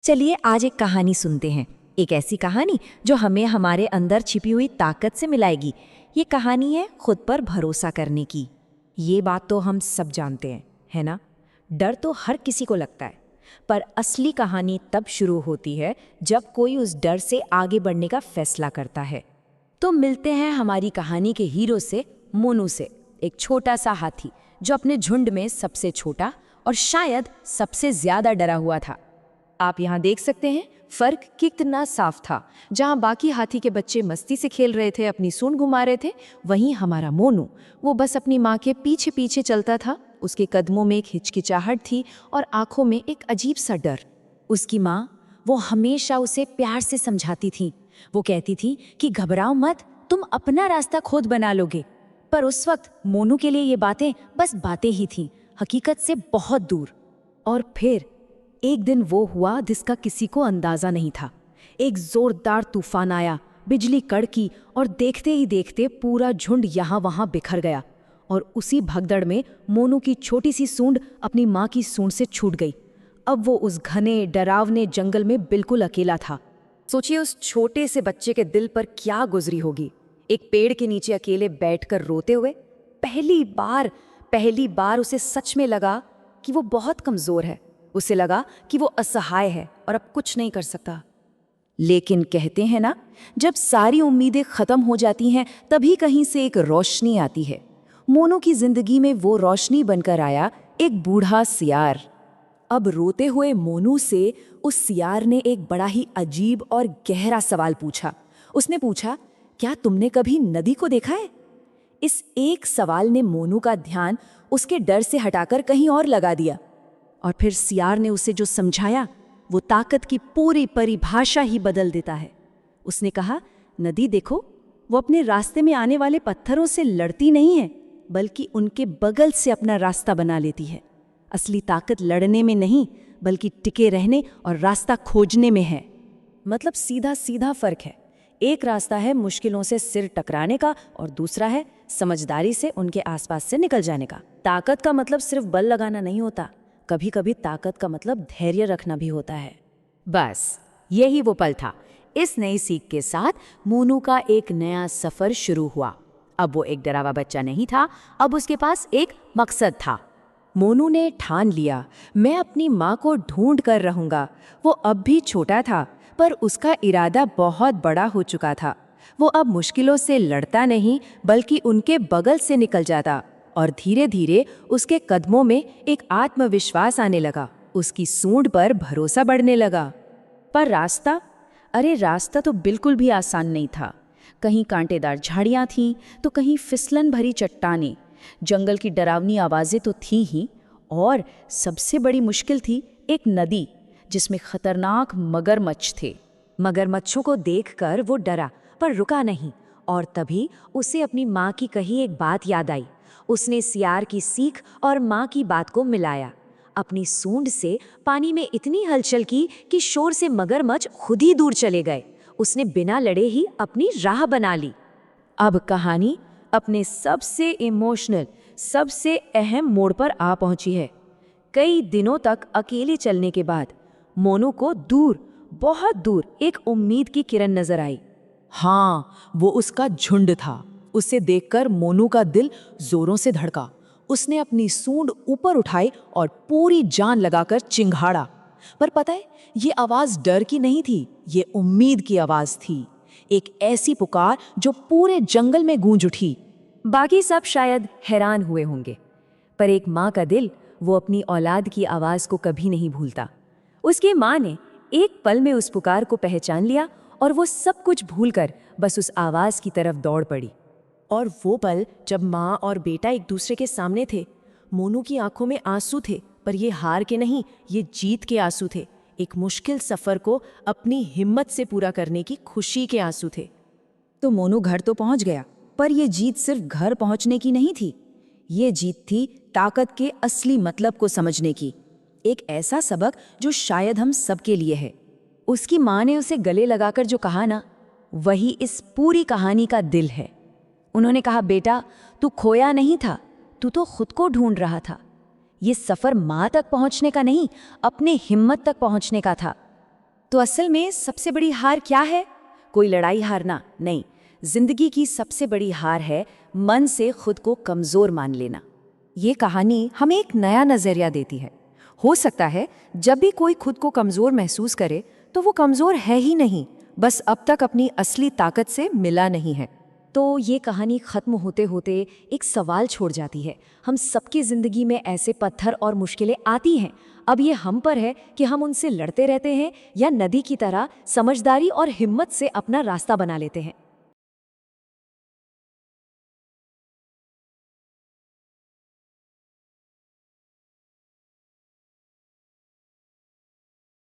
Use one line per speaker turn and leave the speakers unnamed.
चलिए आज एक कहानी सुनते हैं। एक ऐसी कहानी जो हमें हमारे अंदर छिपी हुई ताकत से मिलाएगी। ये कहानी है खुद पर भरोसा करने की। ये बात तो हम सब जानते हैं, है ना? डर तो हर किसी को लगता है, पर असली कहानी तब शुरू होती है जब कोई उस डर से आगे बढ़ने का फैसला करता है। तो मिलते हैं हमारी कहानी के हीरो से, मोनू से, एक छोटा सा हाथी जो अपने झुंड में सबसे छोटा और शायद सबसे ज्यादा डरा हुआ था। आप यहाँ देख सकते हैं फर्क कितना साफ था। जहाँ बाकी हाथी के बच्चे मस्ती से खेल रहे थे, अपनी सूंड घुमा रहे थे, वहीं हमारा मोनू वो बस अपनी माँ के पीछे पीछे चलता था। उसके कदमों में एक हिचकिचाहट थी और आंखों में एक अजीब सा डर। उसकी माँ वो हमेशा उसे प्यार से समझाती थी। वो कहती थी कि घबराओ मत, तुम अपना रास्ता खुद बना लोगे। पर उस वक्त मोनू के लिए ये बातें बस बातें ही थीं, हकीकत से बहुत दूर। और फिर एक दिन वो हुआ जिसका किसी को अंदाजा नहीं था। एक जोरदार तूफान आया, बिजली कड़की और देखते ही देखते पूरा झुंड यहाँ वहाँ बिखर गया। और उसी भगदड़ में मोनू की छोटी सी सूंड अपनी माँ की सूंड से छूट गई। अब वो उस घने डरावने जंगल में बिल्कुल अकेला था। सोचिए उस छोटे से बच्चे के दिल पर क्या गुजरी होगी, एक पेड़ के नीचे अकेले बैठकर रोते हुए। पहली बार उसे सच में लगा कि वो बहुत कमजोर है। उसे लगा कि वो असहाय है और अब कुछ नहीं कर सकता। लेकिन कहते हैं ना, जब सारी उम्मीदें खत्म हो जाती हैं तभी कहीं से एक रोशनी आती है। मोनू की जिंदगी में वो रोशनी बनकर आया एक बूढ़ा सियार। अब रोते हुए मोनू से उस सियार ने एक बड़ा ही अजीब और गहरा सवाल पूछा। उसने पूछा, क्या तुमने कभी नदी को देखा है? इस एक सवाल ने मोनू का ध्यान उसके डर से हटाकर कहीं और लगा दिया। और फिर सियार ने उसे जो समझाया वो ताकत की पूरी परिभाषा ही बदल देता है। उसने कहा, नदी देखो, वो अपने रास्ते में आने वाले पत्थरों से लड़ती नहीं है, बल्कि उनके बगल से अपना रास्ता बना लेती है। असली ताकत लड़ने में नहीं, बल्कि टिके रहने और रास्ता खोजने में है। मतलब सीधा सीधा फर्क है। एक रास्ता है मुश्किलों से सिर टकराने का और दूसरा है समझदारी से उनके आसपास से निकल जाने का। ताकत का मतलब सिर्फ बल लगाना नहीं होता, कभी कभी ताकत का मतलब धैर्य रखना भी होता है। बस यही वो पल था। इस नई सीख के साथ मोनू का एक नया सफर शुरू हुआ। अब वो एक डरावा बच्चा नहीं था, अब उसके पास एक मकसद था। मोनू ने ठान लिया, मैं अपनी माँ को ढूंढ कर रहूंगा। वो अब भी छोटा था, पर उसका इरादा बहुत बड़ा हो चुका था। वो अब मुश्किलों से लड़ता नहीं, बल्कि उनके बगल से निकल जाता। और धीरे धीरे उसके कदमों में एक आत्मविश्वास आने लगा, उसकी सूंड पर भरोसा बढ़ने लगा। पर रास्ता तो बिल्कुल भी आसान नहीं था। कहीं कांटेदार झाड़ियां थीं, तो कहीं फिसलन भरी चट्टानें। जंगल की डरावनी आवाजें तो थीं ही, और सबसे बड़ी मुश्किल थी एक नदी जिसमें खतरनाक मगरमच्छ थे। मगरमच्छों को देखकर वो डरा, पर रुका नहीं। और तभी उसे अपनी माँ की कही एक बात याद आई। उसने सियार की सीख और माँ की बात को मिलाया। अपनी सूंड से पानी में इतनी हलचल की कि शोर से मगरमच्छ खुद ही दूर चले गए। उसने बिना लड़े ही अपनी राह बना ली। अब कहानी अपने सबसे इमोशनल, सबसे अहम मोड़ पर आ पहुंची है। कई दिनों तक अकेले चलने के बाद मोनू को दूर, बहुत दूर एक उम्मीद की किरण नजर आई।
हाँ, वो उसका झुंड था। उसे देखकर मोनू का दिल जोरों से धड़का। उसने अपनी सूंड ऊपर उठाई और पूरी जान लगाकर चिंघाड़ा। पर पता है, ये आवाज डर की नहीं थी, ये उम्मीद की आवाज थी। एक ऐसी पुकार जो पूरे जंगल में गूंज उठी।
बाकी सब शायद हैरान हुए होंगे, पर एक माँ का दिल वो अपनी औलाद की आवाज को कभी नहीं भूलता। उसकी माँ ने एक पल में उस पुकार को पहचान लिया और वो सब कुछ भूलकर बस उस आवाज की तरफ दौड़ पड़ी।
और वो पल जब माँ और बेटा एक दूसरे के सामने थे। मोनू की आंखों में आंसू थे, पर ये हार के नहीं, ये जीत के आंसू थे। एक मुश्किल सफर को अपनी हिम्मत से पूरा करने की खुशी के आंसू थे।
तो मोनू घर तो पहुंच गया, पर यह जीत सिर्फ घर पहुंचने की नहीं थी। ये जीत थी ताकत के असली मतलब को समझने की। एक ऐसा सबक जो शायद हम सबके लिए है। उसकी माँ ने उसे गले लगाकर जो कहा ना, वही इस पूरी कहानी का दिल है। उन्होंने कहा, बेटा, तू खोया नहीं था, तू तो खुद को ढूंढ रहा था। ये सफर माँ तक पहुंचने का नहीं, अपने हिम्मत तक पहुंचने का था। तो असल में सबसे बड़ी हार क्या है? कोई लड़ाई हारना नहीं, जिंदगी की सबसे बड़ी हार है मन से खुद को कमजोर मान लेना। ये कहानी हमें एक नया नजरिया देती है। हो सकता है जब भी कोई खुद को कमजोर महसूस करे तो वो कमजोर है ही नहीं, बस अब तक अपनी असली ताकत से मिला नहीं है। तो ये कहानी खत्म होते होते एक सवाल छोड़ जाती है। हम सबकी जिंदगी में ऐसे पत्थर और मुश्किलें आती हैं, अब ये हम पर है कि हम उनसे लड़ते रहते हैं या नदी की तरह समझदारी और हिम्मत से अपना रास्ता बना लेते हैं।